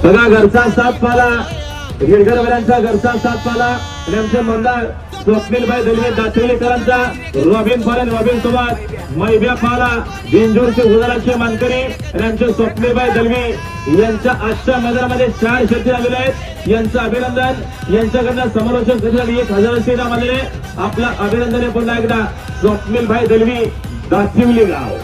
बघा घरचा साथ पाला, गिरगरवाल्यांचा घरचा साथ पाला आणि आमचे मंदार स्वप्नीलभाई दलवे दातेलीकरांचा रॉबिन पालन रॉबिन सोबत मैब्या पाला बिंजोरचे गुजरातचे मानकरी आणि आमचे स्वप्नीलभाई दलवे यांच्या आजच्या मैदानामध्ये 4 शर्ती आलेल्या आहेत. यांचं अभिनंदन. यांच्याकडनं समालोचन करण्यासाठी 1000 इनाम आलेले. आपला अभिनंदन पुन्हा एकदा स्वप्नीलभाई दलवे दातेली गाव.